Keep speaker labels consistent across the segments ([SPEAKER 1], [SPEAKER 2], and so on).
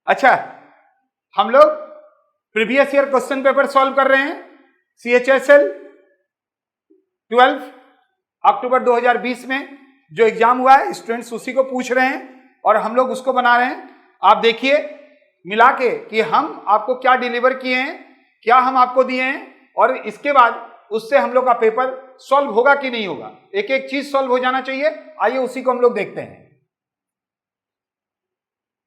[SPEAKER 1] अच्छा, हम लोग previous year question paper solve कर रहे हैं CHSL 12 अक्टूबर 2020 में जो एग्जाम हुआ है, स्टूडेंट्स उसी को पूछ रहे हैं और हम लोग उसको बना रहे हैं। आप देखिए मिला के कि हम आपको क्या डिलीवर किए हैं, क्या हम आपको दिए हैं, और इसके बाद उससे हम लोग का पेपर सॉल्व होगा कि नहीं होगा। एक एक चीज सॉल्व हो जाना चाहिए। आइए उसी को हम लोग देखते हैं।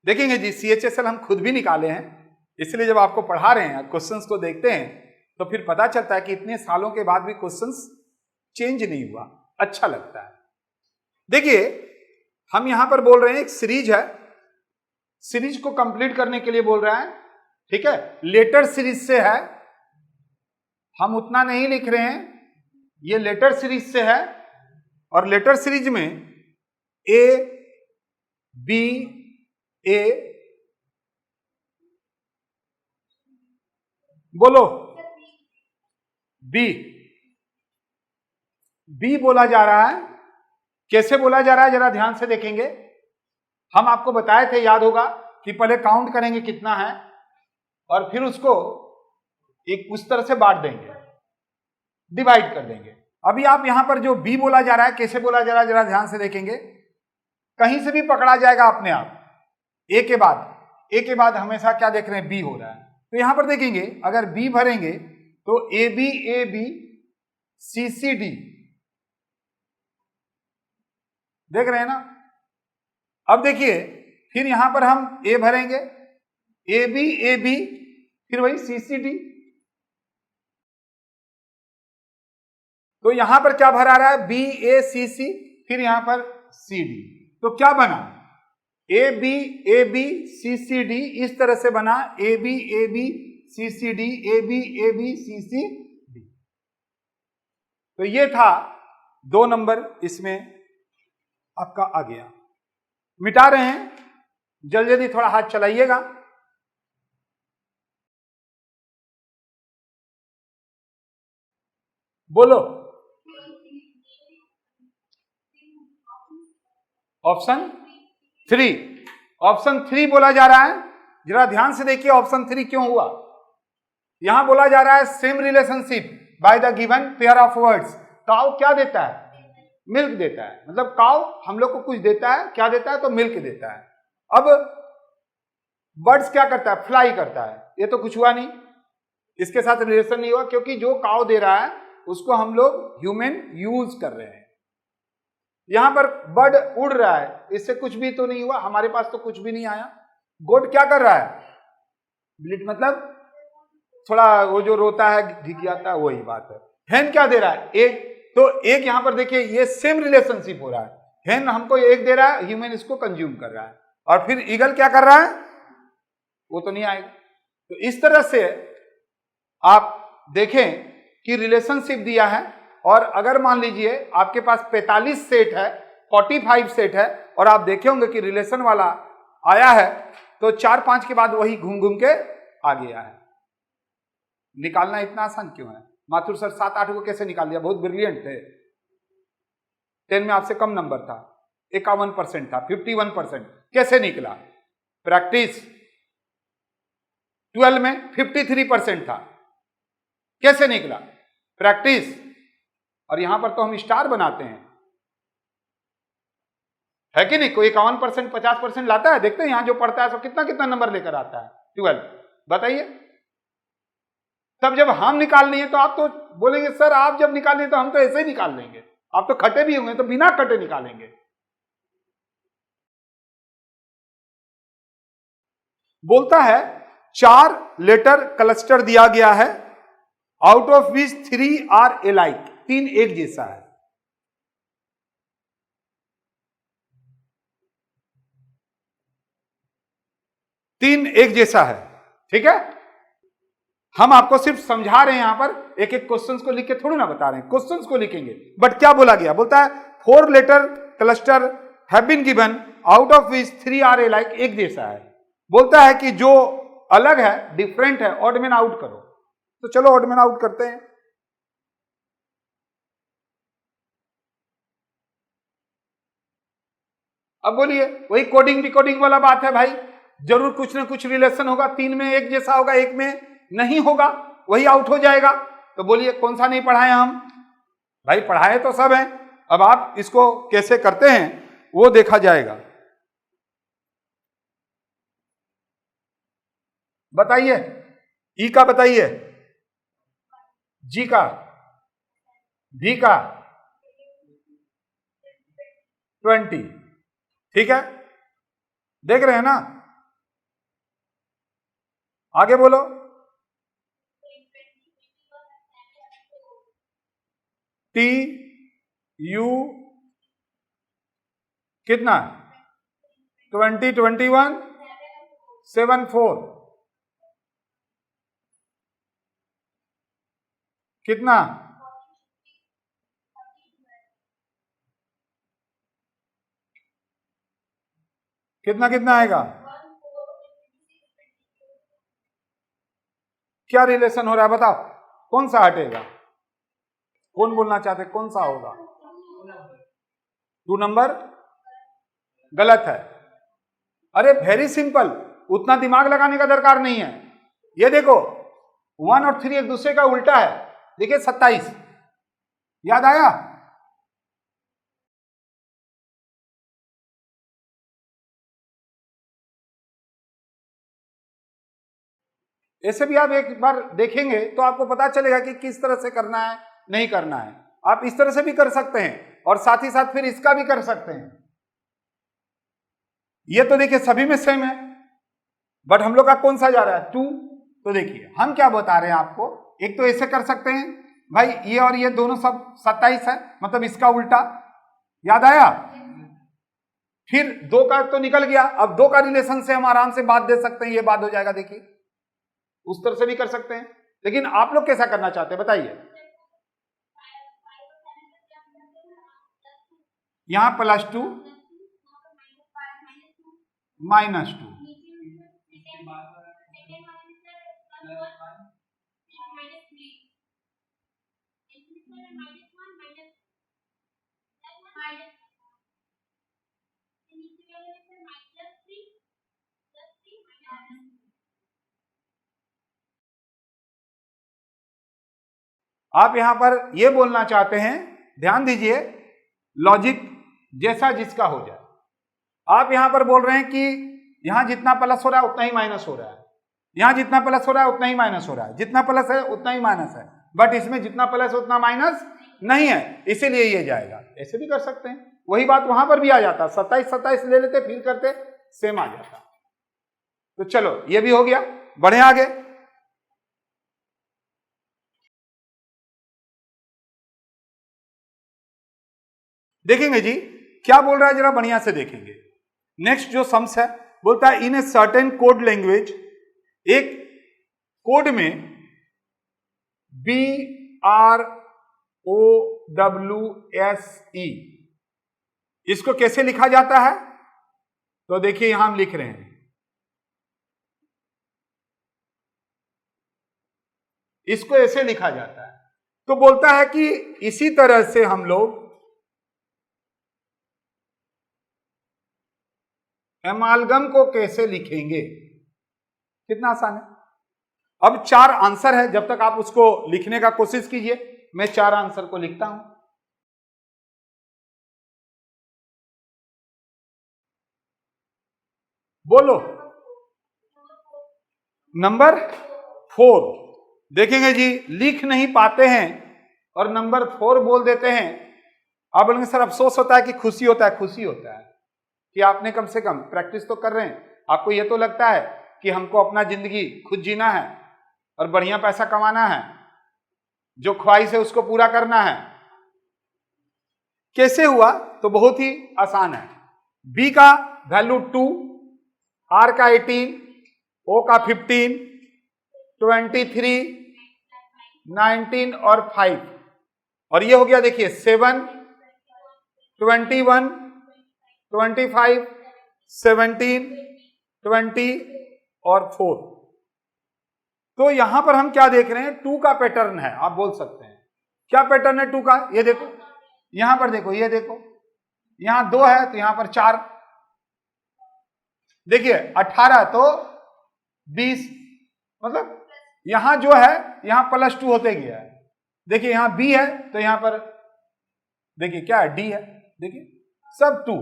[SPEAKER 1] देखेंगे जी, CHSL हम खुद भी निकाले हैं, इसलिए जब आपको पढ़ा रहे हैं, क्वेश्चंस को देखते हैं तो फिर पता चलता है कि इतने सालों के बाद भी क्वेश्चंस चेंज नहीं हुआ, अच्छा लगता है। देखिए हम यहां पर बोल रहे हैं एक सीरीज है, सीरीज को कंप्लीट करने के लिए बोल रहा है, ठीक है। लेटर सीरीज से है, हम उतना नहीं लिख रहे हैं, ये लेटर सीरीज से है और लेटर सीरीज में A B A, बोलो बी बोला जा रहा है। कैसे बोला जा रहा है जरा ध्यान से देखेंगे। हम आपको बताए थे, याद होगा, कि पहले काउंट करेंगे कितना है और फिर उसको एक उस तरह से बांट देंगे, डिवाइड कर देंगे। अभी आप यहां पर जो बी बोला जा रहा है, कैसे बोला जा रहा है जरा ध्यान से देखेंगे। कहीं से भी पकड़ा जाएगा अपने आप, ए के बाद हमेशा क्या देख रहे हैं, बी हो रहा है। तो यहां पर देखेंगे अगर बी भरेंगे तो ए बी सी सी डी, देख रहे हैं ना। अब देखिए फिर यहां पर हम ए भरेंगे, ए बी फिर वही सी सी डी। तो यहां पर क्या भरा रहा है, बी ए सी सी, फिर यहां पर सी डी। तो क्या बना, A B C C D, इस तरह से बना A B C C D, A B C C D. तो ये था 2 नंबर, इसमें आपका आ गया। मिटा रहे हैं, जल्दी थोड़ा हाथ चलाइएगा। बोलो ऑप्शन 3 बोला जा रहा है। जरा ध्यान से देखिए ऑप्शन 3 क्यों हुआ। यहां बोला जा रहा है same relationship by the given pair of words. Cow क्या देता है, मिल्क देता है, मतलब काउ हम लोग को कुछ देता है, क्या देता है, तो मिल्क देता है। अब बर्ड्स क्या करता है, फ्लाई करता है। ये तो कुछ हुआ नहीं, इसके साथ रिलेशन नहीं हुआ, क्योंकि जो काउ दे रहा है उसको हम लोग ह्यूमन यूज कर रहे हैं। यहां पर बर्ड उड़ रहा है, इससे कुछ भी तो नहीं हुआ, हमारे पास तो कुछ भी नहीं आया। गोट क्या कर रहा है, ब्लिट मतलब थोड़ा वो जो रोता है, ढिकियाता है, वही बात है। हेन क्या दे रहा है, एक। तो एक यहां पर देखिए ये सेम रिलेशनशिप हो रहा है, हेन हमको एक दे रहा है, ह्यूमन इसको कंज्यूम कर रहा है, और फिर ईगल क्या कर रहा है, वो तो नहीं आएगा। तो इस तरह से आप देखें कि रिलेशनशिप दिया है। और अगर मान लीजिए आपके पास 45 सेट है, 45 सेट है, और आप देखे होंगे कि रिलेशन वाला आया है, तो 4-5 के बाद वही घूम घूम के आ गया है। निकालना इतना आसान क्यों है। माथुर सर 7-8 को कैसे निकाल दिया, बहुत ब्रिलियंट थे। 10 में आपसे कम नंबर था, 51% था, 51% कैसे निकला, प्रैक्टिस। 12 में 53% था, कैसे निकला, प्रैक्टिस। और यहां पर तो हम स्टार बनाते हैं, है कि नहीं। कोई 51% 50% लाता है, देखते हैं यहां जो पढ़ता है तो कितना कितना नंबर लेकर आता है 12, बताइए। तब जब हम निकाल लिए तो आप तो बोलेंगे सर आप जब निकालें तो हम तो ऐसे ही निकाल लेंगे, आप तो खटे भी होंगे तो बिना कटे निकालेंगे। बोलता है 4 लेटर क्लस्टर दिया गया है, out of which 3 are alike, 3 एक जैसा है। तीन एक जैसा है, ठीक है। हम आपको सिर्फ समझा रहे हैं, यहां पर एक एक क्वेश्चंस को लिख के थोड़ी ना बता रहे हैं, क्वेश्चंस को लिखेंगे। बट क्या बोला गया, बोलता है 4 letter cluster have been given out of which 3 are alike, एक जैसा है। बोलता है कि जो अलग है, डिफरेंट है, ऑड मैन आउट करो। तो चलो ऑड मैन आउट करते हैं। अब बोलिए, वही कोडिंग डिकोडिंग वाला बात है भाई। जरूर कुछ ना कुछ रिलेशन होगा, 3 में एक जैसा होगा, एक में नहीं होगा, वही आउट हो जाएगा। तो बोलिए कौन सा नहीं पढ़ाए हम? भाई पढ़ाए तो सब है, अब आप इसको कैसे करते हैं वो देखा जाएगा। बताइए, ई का बताइए, जी का, भी का 20, ठीक है, देख रहे हैं ना? आगे बोलो। टी यू कितना? 20, 21, 7, 4 कितना? कितना कितना आएगा? क्या रिलेशन हो रहा है बताओ, कौन सा हटेगा? कौन बोलना चाहते, कौन सा होगा? 2 नंबर गलत है। अरे वेरी सिंपल, उतना दिमाग लगाने का दरकार नहीं है। ये देखो 1 और 3 एक दूसरे का उल्टा है। देखिए 27, याद आया? ऐसे भी आप एक बार देखेंगे तो आपको पता चलेगा कि किस तरह से करना है, नहीं करना है। आप इस तरह से भी कर सकते हैं और साथ ही साथ फिर इसका भी कर सकते हैं। ये तो देखिए सभी में सेम है, बट हम लोग का कौन सा जा रहा है? 2। तो देखिए हम क्या बता रहे हैं आपको, एक तो ऐसे कर सकते हैं भाई, ये और ये दोनों सब 27 है, मतलब इसका उल्टा, याद आया? फिर 2 का तो निकल गया, अब 2 का रिलेशन से हम आराम से बात दे सकते हैं, ये बात हो जाएगा। देखिए उस तरह से भी कर सकते हैं, लेकिन आप लोग कैसा करना चाहते हैं बताइए? यहां +2 -2, आप यहां पर यह बोलना चाहते हैं, ध्यान दीजिए, लॉजिक जैसा जिसका हो जाए। आप यहां पर बोल रहे हैं कि यहां जितना प्लस हो रहा है उतना ही माइनस हो रहा है, यहां जितना प्लस हो रहा है उतना ही माइनस हो रहा है, जितना प्लस है उतना ही माइनस है, बट इसमें जितना प्लस है उतना माइनस नहीं है, इसीलिए ये जाएगा। ऐसे भी कर सकते हैं, वही बात वहां पर भी आ जाता, 27 ले लेते, फिर करते, सेम आ जाता। तो चलो ये भी हो गया, बढ़े आगे। देखेंगे जी क्या बोल रहा है, जरा बढ़िया से देखेंगे। नेक्स्ट जो सम्स है, बोलता है इन ए सर्टेन कोड लैंग्वेज, एक कोड में BROWSE, इसको कैसे लिखा जाता है? तो देखिए यहां हम लिख रहे हैं, इसको ऐसे लिखा जाता है। तो बोलता है कि इसी तरह से हम लोग एमालगम को कैसे लिखेंगे। कितना आसान है। अब 4 आंसर है, जब तक आप उसको लिखने का कोशिश कीजिए, मैं 4 आंसर को लिखता हूं। बोलो। नंबर 4, देखेंगे जी लिख नहीं पाते हैं और नंबर 4 बोल देते हैं। आप बोलेंगे सर अफसोस होता है कि खुशी होता है? खुशी होता है कि आपने कम से कम प्रैक्टिस तो कर रहे हैं। आपको यह तो लगता है कि हमको अपना जिंदगी खुद जीना है और बढ़िया पैसा कमाना है, जो ख्वाहिश है उसको पूरा करना है। कैसे हुआ? तो बहुत ही आसान है। बी का वैल्यू 2, आर का 18, ओ का 15, 23, 19 और 5, और ये हो गया देखिए 7, 21, 25, 17, 20 और 4। तो यहां पर हम क्या देख रहे हैं? 2 का पैटर्न है। आप बोल सकते हैं क्या पैटर्न है 2 का? ये देखो, यहां पर देखो, ये देखो, यहां 2 है तो यहां पर 4, देखिए 18 तो 20, मतलब यहां जो है यहां +2 होते गया है। देखिए यहां B है तो यहां पर देखिए क्या है, D है। देखिए सब 2,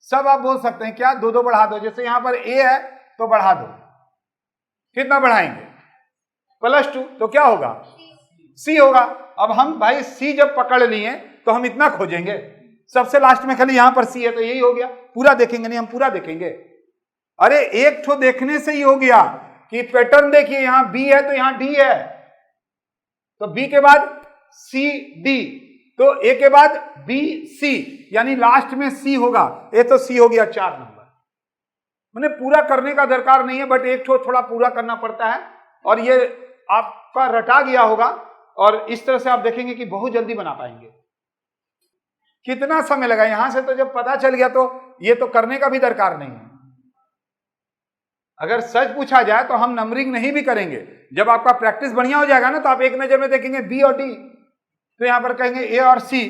[SPEAKER 1] सब आप बोल सकते हैं क्या, 2 2 बढ़ा दो। जैसे यहां पर A है तो बढ़ा दो, कितना बढ़ाएंगे, +2, तो क्या होगा, C होगा। अब हम भाई C जब पकड़ लिए तो हम इतना खोजेंगे, सबसे लास्ट में खाली यहां पर C है तो यही हो गया। पूरा देखेंगे नहीं, हम पूरा देखेंगे। अरे एक ठो देखने से ही हो गया कि पैटर्न देखिए, यहां B है तो यहां D है, तो B के बाद C D, तो A के बाद B C, यानी लास्ट में C होगा। ये तो C हो गया 4 नंबर। मैंने पूरा करने का दरकार नहीं है, बट एक ठो थोड़ा पूरा करना पड़ता है, और ये आपका रटा गया होगा, और इस तरह से आप देखेंगे कि बहुत जल्दी बना पाएंगे। कितना समय लगा यहां से, तो जब पता चल गया तो ये तो करने का भी दरकार नहीं है। अगर सच पूछा जाए तो हम नंबरिंग नहीं भी करेंगे। जब आपका प्रैक्टिस बढ़िया हो जाएगा ना, तो आप एक नजर में देखेंगे B और D, तो यहां पर कहेंगे A और C,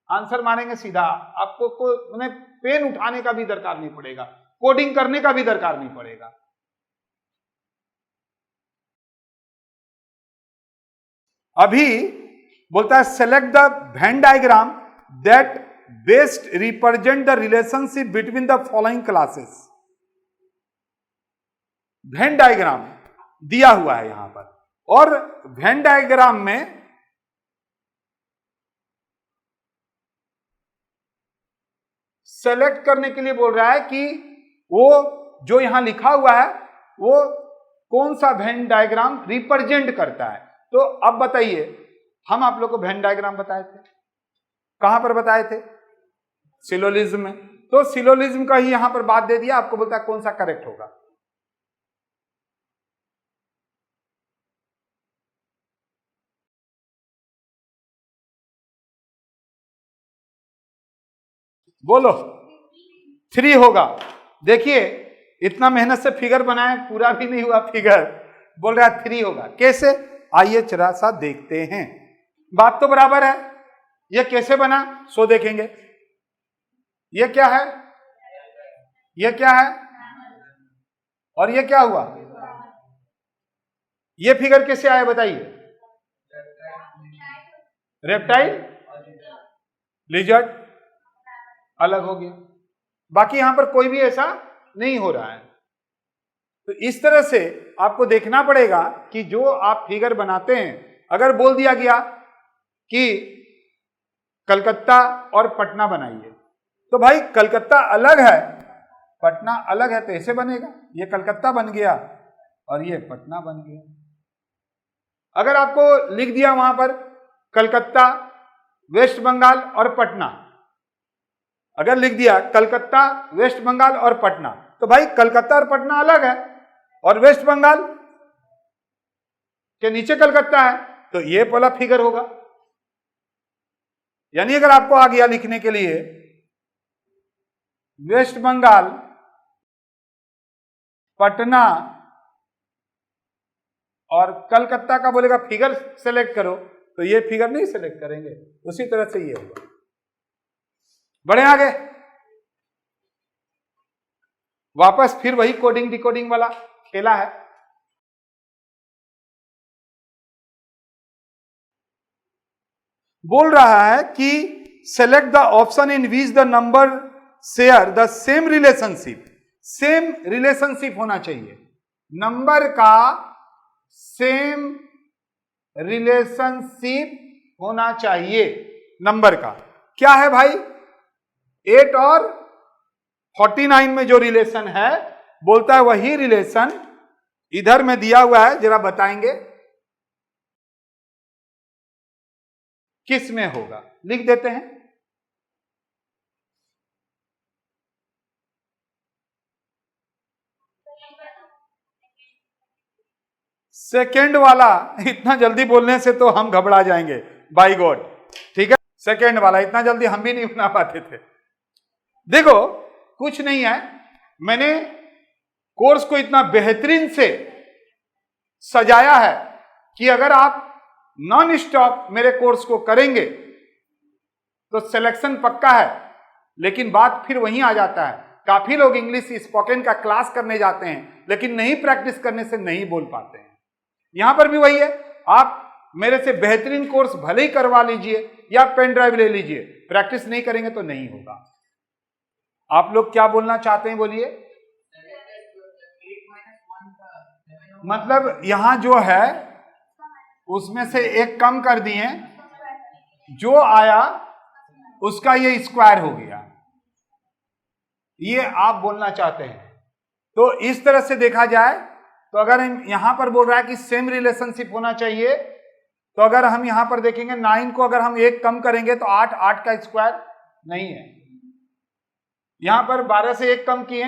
[SPEAKER 1] आंसर मानेंगे सीधा। आपको मैंने पेन उठाने का भी दरकार नहीं पड़ेगा, कोडिंग करने का भी दरकार नहीं पड़ेगा। अभी बोलता है select the Venn diagram that best represent the relationship between the following classes. Venn diagram दिया हुआ है यहां पर, और वेन डायग्राम में सेलेक्ट करने के लिए बोल रहा है कि वो जो यहां लिखा हुआ है वो कौन सा वेन डायग्राम रिप्रेजेंट करता है। तो अब बताइए, हम आप लोग को वेन डायग्राम बताए थे, कहां पर बताए थे, सिलोजिज्म में। तो सिलोजिज्म का ही यहां पर बात दे दिया, आपको बोलता है कौन सा करेक्ट होगा। बोलो 3 होगा। देखिए इतना मेहनत से फिगर बनाए, पूरा भी नहीं हुआ फिगर, बोल रहा है 3 होगा। कैसे, आइए जरा सा देखते हैं। बात तो बराबर है, ये कैसे बना सो देखेंगे। ये क्या है, ये क्या है, और ये क्या हुआ, ये फिगर कैसे आया बताइए। रेप्टाइल, लिजर्ड अलग हो गया, बाकी यहां पर कोई भी ऐसा नहीं हो रहा है। तो इस तरह से आपको देखना पड़ेगा कि जो आप फिगर बनाते हैं, अगर बोल दिया गया कि कलकत्ता और पटना बनाइए, तो भाई कलकत्ता अलग है, पटना अलग है, तो ऐसे बनेगा। ये कलकत्ता बन गया और ये पटना बन गया। अगर आपको लिख दिया वहां पर कलकत्ता, वेस्ट बंगाल और पटना, अगर लिख दिया कलकत्ता, वेस्ट बंगाल और पटना, तो भाई कलकत्ता और पटना अलग है, और वेस्ट बंगाल के नीचे कलकत्ता है, तो ये वाला फिगर होगा। यानी अगर आपको आ गया लिखने के लिए वेस्ट बंगाल, पटना और कलकत्ता का बोलेगा फिगर सेलेक्ट करो, तो ये फिगर नहीं सेलेक्ट करेंगे। उसी तरह से ये होगा। बढ़े आगे, वापस फिर वही कोडिंग डिकोडिंग वाला खेला है। बोल रहा है कि select the option in which the number share the same relationship. Same relationship होना चाहिए, नंबर का सेम रिलेशनशिप होना चाहिए। नंबर का क्या है भाई, 8 और 49 में जो रिलेशन है, बोलता है वही रिलेशन इधर में दिया हुआ है, जरा बताएंगे किस में होगा। लिख देते हैं, सेकेंड वाला। इतना जल्दी बोलने से तो हम घबरा जाएंगे, बाय गॉड। ठीक है, सेकेंड वाला इतना जल्दी हम भी नहीं बना पाते थे। देखो कुछ नहीं है, मैंने कोर्स को इतना बेहतरीन से सजाया है कि अगर आप नॉन स्टॉप मेरे कोर्स को करेंगे तो सिलेक्शन पक्का है। लेकिन बात फिर वहीं आ जाता है, काफी लोग इंग्लिश स्पोकन का क्लास करने जाते हैं लेकिन नहीं प्रैक्टिस करने से नहीं बोल पाते हैं। यहां पर भी वही है, आप मेरे से बेहतरीन कोर्स भले ही करवा लीजिए या पेन ड्राइव ले लीजिए, प्रैक्टिस नहीं करेंगे तो नहीं होगा। आप लोग क्या बोलना चाहते हैं बोलिए। मतलब यहां जो है उसमें से एक कम कर दिए, जो आया उसका ये स्क्वायर हो गया, ये आप बोलना चाहते हैं। तो इस तरह से देखा जाए तो अगर हम यहां पर बोल रहा है कि सेम रिलेशनशिप होना चाहिए, तो अगर हम यहां पर देखेंगे 9 को अगर हम एक कम करेंगे तो 8, 8 का स्क्वायर नहीं है। यहां पर 12 से एक कम किए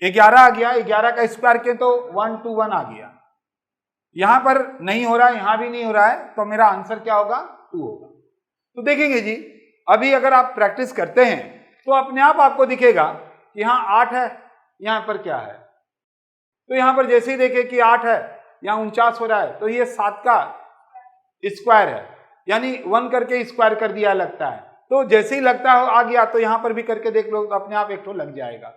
[SPEAKER 1] 11 आ गया, 11 का स्क्वायर किए तो 1 to 1 आ गया। यहां पर नहीं हो रहा है, यहां भी नहीं हो रहा है, तो मेरा आंसर क्या होगा 2 होगा। तो देखेंगे जी, अभी अगर आप प्रैक्टिस करते हैं तो अपने आप आपको दिखेगा कि यहां 8 है, यहां पर क्या है। तो यहां पर जैसे ही देखे कि 8 है, यहां 49 हो रहा है, तो ये 7 का स्क्वायर है, यानी 1 करके स्क्वायर कर दिया लगता है। तो जैसे ही लगता हो आ गया, तो यहां पर भी करके देख लो तो अपने आप एक ठो लग जाएगा।